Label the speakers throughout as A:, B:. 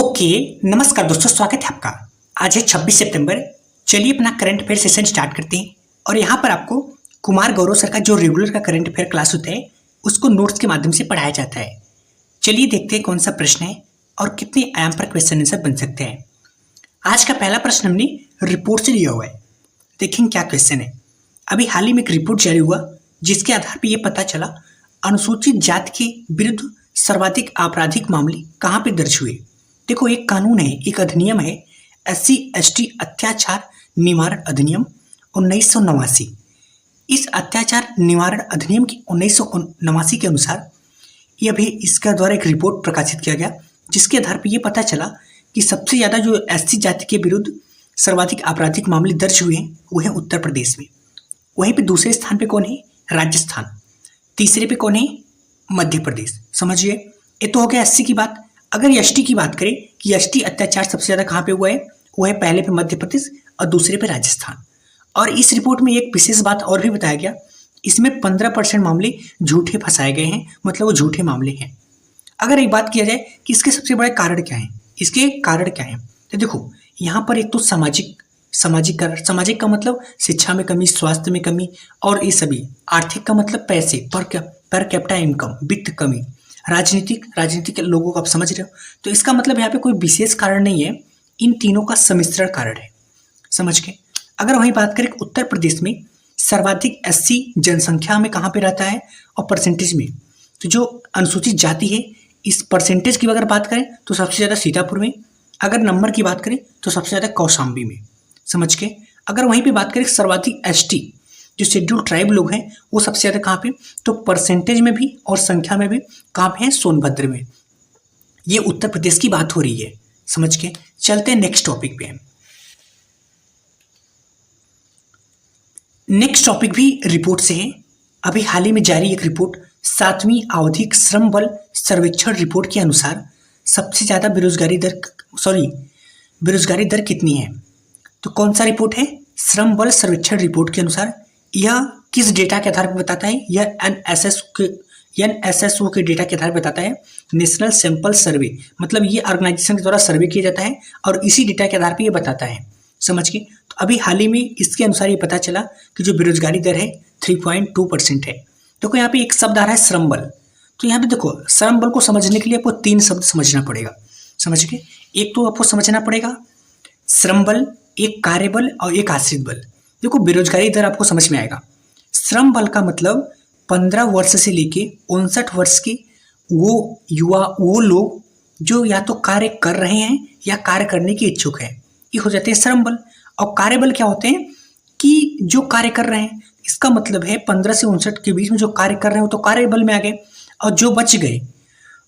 A: Okay. नमस्कार दोस्तों, स्वागत है आपका। आज है 26 सितंबर। चलिए अपना करंट अफेयर सेशन स्टार्ट करते हैं। और यहाँ पर आपको कुमार गौरव सर का जो रेगुलर का करंट अफेयर क्लास होता है उसको नोट्स के माध्यम से पढ़ाया जाता है। चलिए देखते हैं कौन सा प्रश्न है और कितने आयाम पर क्वेश्चन आंसर बन सकते हैं। आज का पहला प्रश्न हमने रिपोर्ट से लिया हुआ है। देखेंगे क्या क्वेश्चन है। अभी हाल ही में एक रिपोर्ट जारी हुआ जिसके आधार पर यह पता चला अनुसूचित जाति के विरुद्ध सर्वाधिक आपराधिक मामले कहाँ पे दर्ज हुए। देखो, एक कानून है, एक अधिनियम है, SC/ST अत्याचार निवारण अधिनियम 1989। इस अत्याचार निवारण अधिनियम की 1989 के अनुसार ये अभी इसका द्वारा एक रिपोर्ट प्रकाशित किया गया जिसके आधार पर यह पता चला कि सबसे ज़्यादा जो SC जाति के विरुद्ध सर्वाधिक आपराधिक मामले दर्ज हुए हैं वो है उत्तर प्रदेश में। वहीं पे दूसरे स्थान पे कौन है? राजस्थान। तीसरे पे कौन है? मध्य प्रदेश। समझिए, ये तो हो गया SC की बात। अगर ST की बात करें कि ST अत्याचार सबसे ज़्यादा कहाँ पे हुआ है, वो है पहले पे मध्य प्रदेश और दूसरे पे राजस्थान। और इस रिपोर्ट में एक विशेष बात और भी बताया गया, इसमें 15% मामले झूठे फंसाए गए हैं, मतलब वो झूठे मामले हैं। अगर एक बात किया जाए कि इसके सबसे बड़े कारण क्या हैं, इसके कारण क्या हैं, तो देखो यहाँ पर एक तो सामाजिक कारण। सामाजिक का मतलब शिक्षा में कमी, स्वास्थ्य में कमी और ये सभी। आर्थिक का मतलब पैसे, पर कैपिटा इनकम, वित्त कमी। राजनीतिक लोगों को आप समझ रहे हो, तो इसका मतलब यहाँ पे कोई विशेष कारण नहीं है, इन तीनों का सम्मिश्रण कारण है। समझ के अगर वहीं बात करें उत्तर प्रदेश में सर्वाधिक SC जनसंख्या में कहाँ पे रहता है और परसेंटेज में, तो जो अनुसूचित जाति है इस परसेंटेज की अगर बात करें तो सबसे ज़्यादा सीतापुर में। अगर नंबर की बात करें तो सबसे ज़्यादा कौशाम्बी में। समझ के अगर वहीं पे बात करें सर्वाधिक ST जो शेड्यूल ट्राइब लोग हैं वो सबसे ज़्यादा कहाँ पे, तो परसेंटेज में भी और संख्या में भी कहाँ पे है? सोनभद्र में। ये उत्तर प्रदेश की बात हो रही है। समझ के चलते हैं नेक्स्ट टॉपिक पे। नेक्स्ट टॉपिक भी रिपोर्ट से है। अभी हाल ही में जारी एक रिपोर्ट 7वीं आवधिक श्रम बल सर्वेक्षण रिपोर्ट के अनुसार सबसे ज़्यादा बेरोजगारी दर कितनी है। तो कौन सा रिपोर्ट है? श्रम बल सर्वेक्षण रिपोर्ट के अनुसार। यह किस डेटा के आधार पर बताता है? यह NSSO के डेटा के आधार पर बताता है। नेशनल सैंपल सर्वे, मतलब ये ऑर्गेनाइजेशन के द्वारा सर्वे किया जाता है और इसी डेटा के आधार पर यह बताता है। समझ के तो अभी हाल ही में इसके अनुसार ये पता चला कि जो बेरोजगारी दर है 3.2% है। देखो यहाँ पे एक शब्द आ रहा है श्रम बल। तो यहाँ पे देखो श्रम बल को समझने के लिए आपको 3 शब्द समझना पड़ेगा। समझ के एक तो आपको समझना पड़ेगा श्रम बल, एक कार्यबल और एक आश्रित बल। देखो बेरोजगारी दर आपको समझ में आएगा। श्रम बल का मतलब 15 वर्ष से लेके 59 वर्ष के वो लोग जो या तो कार्य कर रहे हैं या कार्य करने के इच्छुक हैं, ये हो जाते हैं श्रम बल। और कार्यबल क्या होते हैं कि जो कार्य कर रहे हैं, इसका मतलब है 15 से 59 के बीच में जो कार्य कर रहे हैं वो तो कार्यबल में आ गए और जो बच गए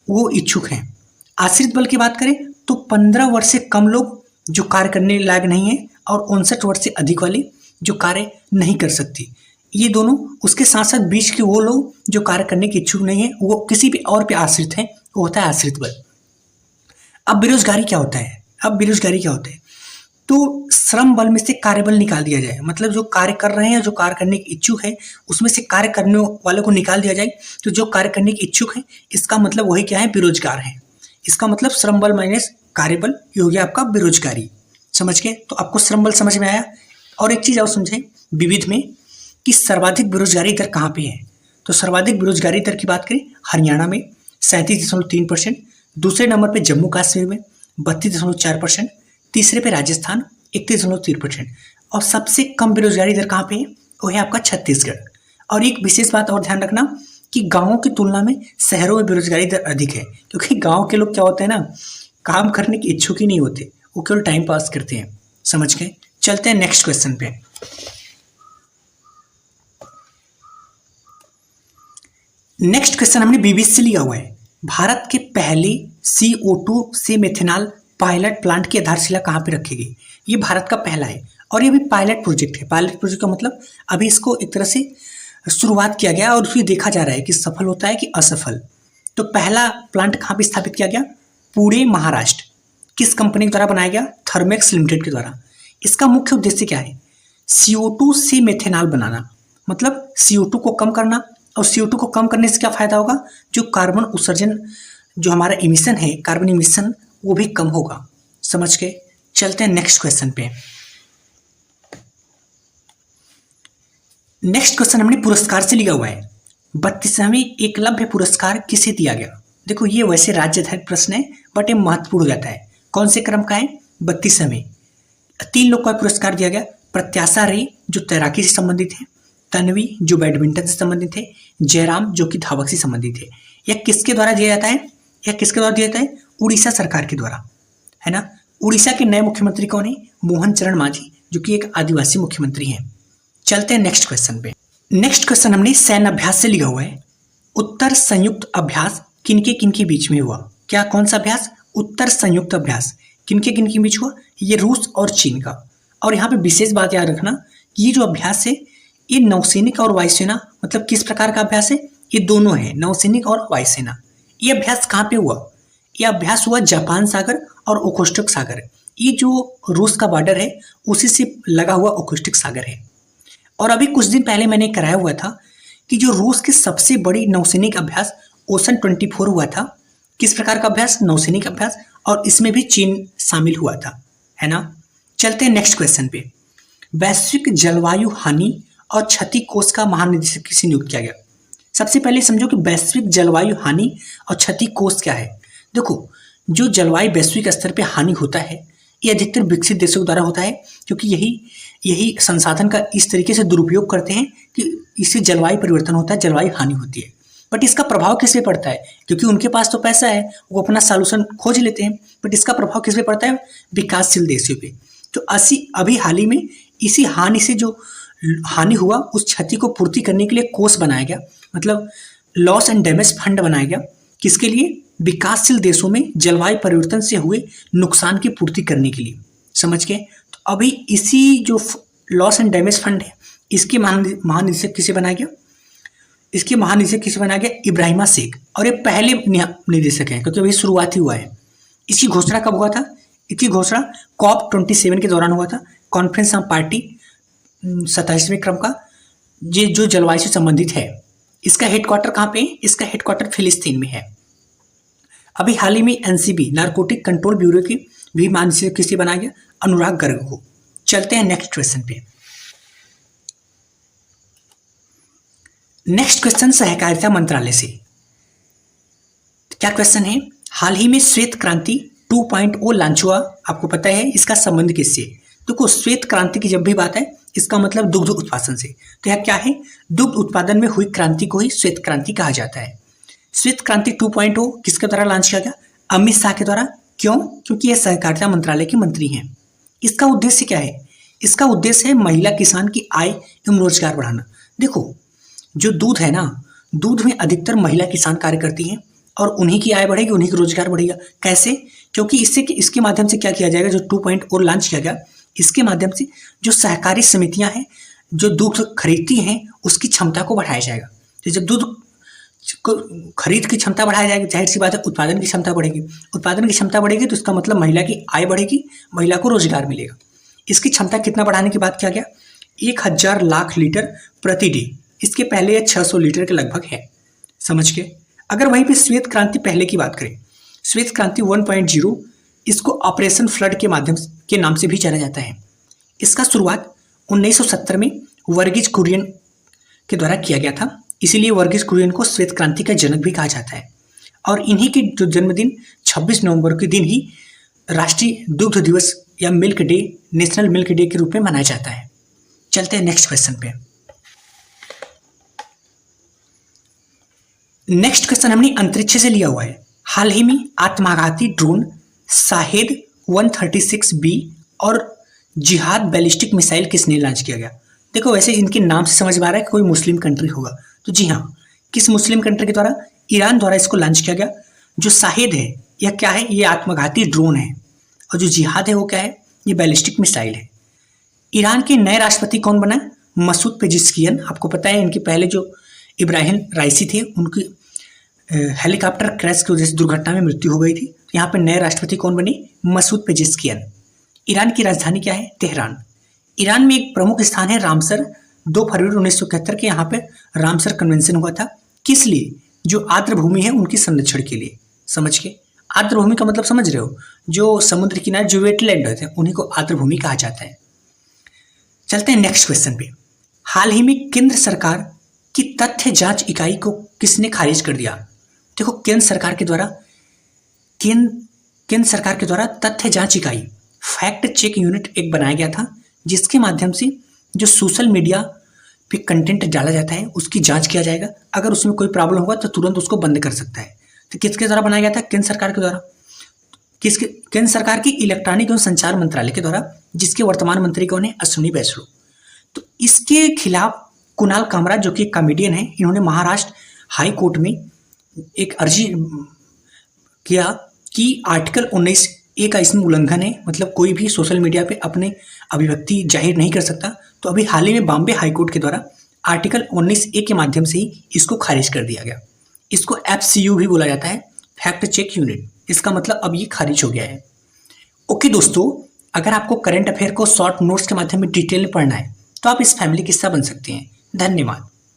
A: वो इच्छुक हैं। आश्रित बल की बात करें तो 15 वर्ष से कम लोग जो कार्य करने लायक नहीं है और 59 वर्ष से अधिक वाले जो कार्य नहीं कर सकती, ये दोनों। उसके साथ साथ बीच के वो लोग जो कार्य करने के इच्छुक नहीं है, वो किसी भी और पे आश्रित हैं, वो होता है आश्रित बल। अब बेरोजगारी क्या होता है? तो श्रम बल में से कार्यबल निकाल दिया जाए, मतलब जो कार्य कर रहे हैं, जो कार्य करने के इच्छुक है, उसमें से कार्य करने वालों को निकाल दिया जाए। तो जो कार्य करने के इच्छुक है, इसका मतलब वही क्या है? बेरोजगार है। इसका मतलब श्रम बल माइनस कार्यबल, ये हो गया आपका बेरोजगारी। समझ के तो आपको श्रम बल समझ में आया। और एक चीज़ और समझें विविध में कि सर्वाधिक बेरोजगारी दर कहाँ पे है। तो सर्वाधिक बेरोजगारी दर की बात करें हरियाणा में 37.3%, दूसरे नंबर पे जम्मू कश्मीर में 32.4%, तीसरे पे राजस्थान 31.3% और सबसे कम बेरोजगारी दर कहाँ पे है? वो है आपका छत्तीसगढ़। और एक विशेष बात और ध्यान रखना कि गाँवों की तुलना में शहरों में बेरोजगारी दर अधिक है, क्योंकि गाँव के लोग क्या होते हैं ना, काम करने के इच्छुक ही नहीं होते, वो केवल टाइम पास करते हैं। समझ गए? चलते हैं नेक्स्ट क्वेश्चन पे। नेक्स्ट क्वेश्चन हमने BBC से लिया हुआ है। भारत के पहले CO2 से मेथेनॉल पायलट प्लांट की आधारशिला कहाँ पे रखी गई? ये भारत का पहला है और ये भी पायलट प्रोजेक्ट है। पायलट प्रोजेक्ट का मतलब अभी इसको एक तरह से शुरुआत किया गया और फिर देखा जा रहा है कि सफल होता है कि असफल। तो पहला प्लांट कहाँ पे स्थापित किया गया? पुणे, महाराष्ट्र। किस कंपनी के द्वारा बनाया गया? थर्मेक्स लिमिटेड के द्वारा। इसका मुख्य उद्देश्य क्या है? CO2 से मेथेनॉल बनाना, मतलब CO2 को कम करना। और CO2 को कम करने से क्या फायदा होगा? जो कार्बन उत्सर्जन, जो हमारा इमिशन है, कार्बन इमिशन, वो भी कम होगा। समझ के चलते हैं नेक्स्ट क्वेश्चन पे। नेक्स्ट क्वेश्चन हमने पुरस्कार से लिया हुआ है। 32वां एकलव्य पुरस्कार किसे दिया गया? देखो ये वैसे राज्य आधारित प्रश्न है बट ये महत्वपूर्ण हो जाता है। कौन से क्रम का है? 32वें। 3 लोग का पुरस्कार दिया गया। प्रत्याशा रे जो तैराकी से संबंधित है, तन्वी जो बैडमिंटन से संबंधित है, जयराम जो कि धावक से संबंधित है। यह किसके द्वारा दिया जाता है? यह किसके द्वारा दिया जाता है? उड़ीसा सरकार के द्वारा, है ना। उड़ीसा के नए मुख्यमंत्री कौन है? मोहन चरण मांझी जो कि एक आदिवासी मुख्यमंत्री हैं। चलते हैं नेक्स्ट क्वेश्चन पे। नेक्स्ट क्वेश्चन हमने सैन्य अभ्यास से लिया हुआ है। उत्तर संयुक्त अभ्यास किनके बीच में हुआ? क्या कौन सा अभ्यास? उत्तर संयुक्त अभ्यास किनके बीच हुआ? ये रूस और चीन का। और यहाँ पे विशेष बात याद रखना, ये जो अभ्यास है ये नौसैनिक और वायुसेना, मतलब किस प्रकार का अभ्यास है? ये दोनों है, नौसैनिक और वायुसेना। ये अभ्यास कहाँ पे हुआ? ये अभ्यास हुआ जापान सागर और ओखोस्टक सागर। ये जो रूस का बॉर्डर है उसी से लगा हुआ ओखोस्टक सागर है। और अभी कुछ दिन पहले मैंने कराया हुआ था कि जो रूस की सबसे बड़ी नौसैनिक अभ्यास ओशन 24 हुआ था। किस प्रकार का अभ्यास? नौसैनिक अभ्यास। और इसमें भी चीन शामिल हुआ था, है ना। चलते हैं नेक्स्ट क्वेश्चन पे। वैश्विक जलवायु हानि और क्षति कोष का महानिदेशक किसे नियुक्त किया गया? सबसे पहले समझो कि वैश्विक जलवायु हानि और क्षति कोष क्या है। देखो, जो जलवायु वैश्विक स्तर पे हानि होता है ये अधिकतर विकसित देशों द्वारा होता है, क्योंकि यही संसाधन का इस तरीके से दुरुपयोग करते हैं कि इससे जलवायु परिवर्तन होता है, जलवायु हानि होती है। बट इसका प्रभाव किस पे पड़ता है? क्योंकि उनके पास तो पैसा है, वो अपना सॉल्यूशन खोज लेते हैं। बट इसका प्रभाव किस पे पड़ता है? विकासशील देशों पे। तो अभी हाल ही में इसी हानि से जो हानि हुआ उस क्षति को पूर्ति करने के लिए कोष बनाया गया, मतलब लॉस एंड डैमेज फंड बनाया गया। किसके लिए? विकासशील देशों में जलवायु परिवर्तन से हुए नुकसान की पूर्ति करने के लिए। समझ गए? तो अभी इसी जो लॉस एंड डैमेज फंड है इसके महानिदेशक किसे बनाया गया? इसके महानिदेशक किसे बनाया गया? इब्राहिमा शेख। और ये पहले निदेशक हैं क्योंकि अभी शुरुआत ही हुआ है। इसकी घोषणा कब हुआ था? इसकी घोषणा COP27 के दौरान हुआ था, कॉन्फ्रेंस ऑफ पार्टी 27वें क्रम का, ये जो जलवायु से संबंधित है। इसका हेडक्वार्टर कहाँ पे है? इसका हेडक्वार्टर फिलिस्तीन में है। अभी हाल ही में NCB नारकोटिक कंट्रोल ब्यूरो की भी महानिदेशक किसे बनाया गया? अनुराग गर्ग को। चलते हैं नेक्स्ट क्वेश्चन पे। नेक्स्ट क्वेश्चन सहकारिता मंत्रालय से। क्या क्वेश्चन है? हाल ही में श्वेत क्रांति 2.0 लॉन्च हुआ, आपको पता है। इसका संबंध किससे? देखो, श्वेत क्रांति की जब भी बात है इसका मतलब दुग्ध उत्पादन से। तो यह क्या है? दुग्ध उत्पादन में हुई क्रांति को ही श्वेत क्रांति कहा जाता है। श्वेत क्रांति 2.0 किसके द्वारा लॉन्च किया गया? अमित शाह के द्वारा। क्यों? क्योंकि यह सहकारिता मंत्रालय के मंत्री हैं। इसका उद्देश्य क्या है? इसका उद्देश्य है महिला किसान की आय एवं रोजगार बढ़ाना। देखो, जो दूध है ना, दूध में अधिकतर महिला किसान कार्य करती हैं और उन्हीं की आय बढ़ेगी, उन्हीं का रोजगार बढ़ेगा। कैसे? क्योंकि इसके माध्यम से क्या किया जाएगा? जो 2.0 लॉन्च किया गया, इसके माध्यम से जो सहकारी समितियां हैं जो दूध खरीदती हैं उसकी क्षमता को बढ़ाया जाएगा। तो जब दूध खरीद की क्षमता बढ़ाया जाएगी, जाहिर सी बात है उत्पादन की क्षमता बढ़ेगी। उत्पादन की क्षमता बढ़ेगी तो इसका मतलब महिला की आय बढ़ेगी, महिला को रोजगार मिलेगा। इसकी क्षमता कितना बढ़ाने की बात किया गया? 1000 लाख लीटर प्रति डे। इसके पहले यह 600 लीटर के लगभग है। समझ के? अगर वहीं पे श्वेत क्रांति पहले की बात करें, श्वेत क्रांति 1.0, इसको ऑपरेशन फ्लड के माध्यम के नाम से भी जाना जाता है। इसका शुरुआत 1970 में वर्गीज कुरियन के द्वारा किया गया था, इसीलिए वर्गीज कुरियन को श्वेत क्रांति का जनक भी कहा जाता है। और इन्हीं के जो जन्मदिन 26 नवंबर के दिन ही राष्ट्रीय दुग्ध दिवस या milk day, national milk day के रूप में मनाया जाता है। चलते हैं नेक्स्ट क्वेश्चन पे। नेक्स्ट क्वेश्चन हमने अंतरिक्ष से लिया हुआ है। हाल ही में आत्मघाती ड्रोन शाहेद 136B और जिहाद बैलिस्टिक मिसाइल किसने लॉन्च किया गया? देखो, वैसे इनके नाम से समझ में आ रहा है कि कोई मुस्लिम कंट्री होगा। तो जी हाँ, किस मुस्लिम कंट्री के द्वारा? ईरान द्वारा इसको लॉन्च किया गया। जो शाहेद है यह क्या है? ये आत्मघाती ड्रोन है। और जो जिहाद है वो क्या है? ये बैलिस्टिक मिसाइल है। ईरान के नए राष्ट्रपति कौन बना? मसूद पेजिशकियन। आपको पता है इनके पहले जो इब्राहिम राइसी थे उनकी हेलीकॉप्टर क्रैश की वजह से दुर्घटना में मृत्यु हो गई थी। तो यहाँ पे नए राष्ट्रपति कौन बने? मसूद पेजिशकियन। ईरान की राजधानी क्या है? तेहरान। ईरान में एक प्रमुख स्थान है रामसर। 2 फरवरी 1971 के यहाँ पे रामसर कन्वेंशन हुआ था। किस लिए? जो आर्द्र भूमि है उनकी संरक्षण के लिए। समझ के? आर्द्रभूमि का मतलब समझ रहे हो, जो समुद्र किनारे जो वेटलैंड होते हैं उन्हीं को आर्द्रभूमि कहा जाता है। चलते हैं नेक्स्ट क्वेश्चन पे। हाल ही में केंद्र सरकार की तथ्य जांच इकाई को किसने खारिज कर दिया? देखो, केंद्र सरकार के द्वारा तथ्य जांच इकाई, फैक्ट चेक यूनिट एक बनाया गया था, जिसके माध्यम से जो सोशल मीडिया पे कंटेंट डाला जाता है उसकी जांच किया जाएगा। अगर उसमें कोई प्रॉब्लम होगा तो तुरंत उसको बंद कर सकता है। तो किसके द्वारा बनाया गया था? केंद्र सरकार के द्वारा। केंद्र सरकार की इलेक्ट्रॉनिक एवं संचार मंत्रालय के द्वारा, जिसके वर्तमान मंत्री कौन है? अश्विनी वैष्णव। तो इसके खिलाफ कुणाल कामरा, जो कि कॉमेडियन है, इन्होंने महाराष्ट्र हाई कोर्ट में एक अर्जी किया कि आर्टिकल 19A का इसमें उल्लंघन है, मतलब कोई भी सोशल मीडिया पे अपने अभिव्यक्ति जाहिर नहीं कर सकता। तो अभी हाल ही में बॉम्बे हाई कोर्ट के द्वारा आर्टिकल 19A के माध्यम से ही इसको खारिज कर दिया गया। इसको FCU भी बोला जाता है, फैक्ट चेक यूनिट। इसका मतलब अब ये खारिज हो गया है। ओके दोस्तों, अगर आपको करंट अफेयर को शॉर्ट नोट्स के माध्यम में डिटेल में पढ़ना है तो आप इस फैमिली किस्सा बन सकते हैं। धन्यवाद।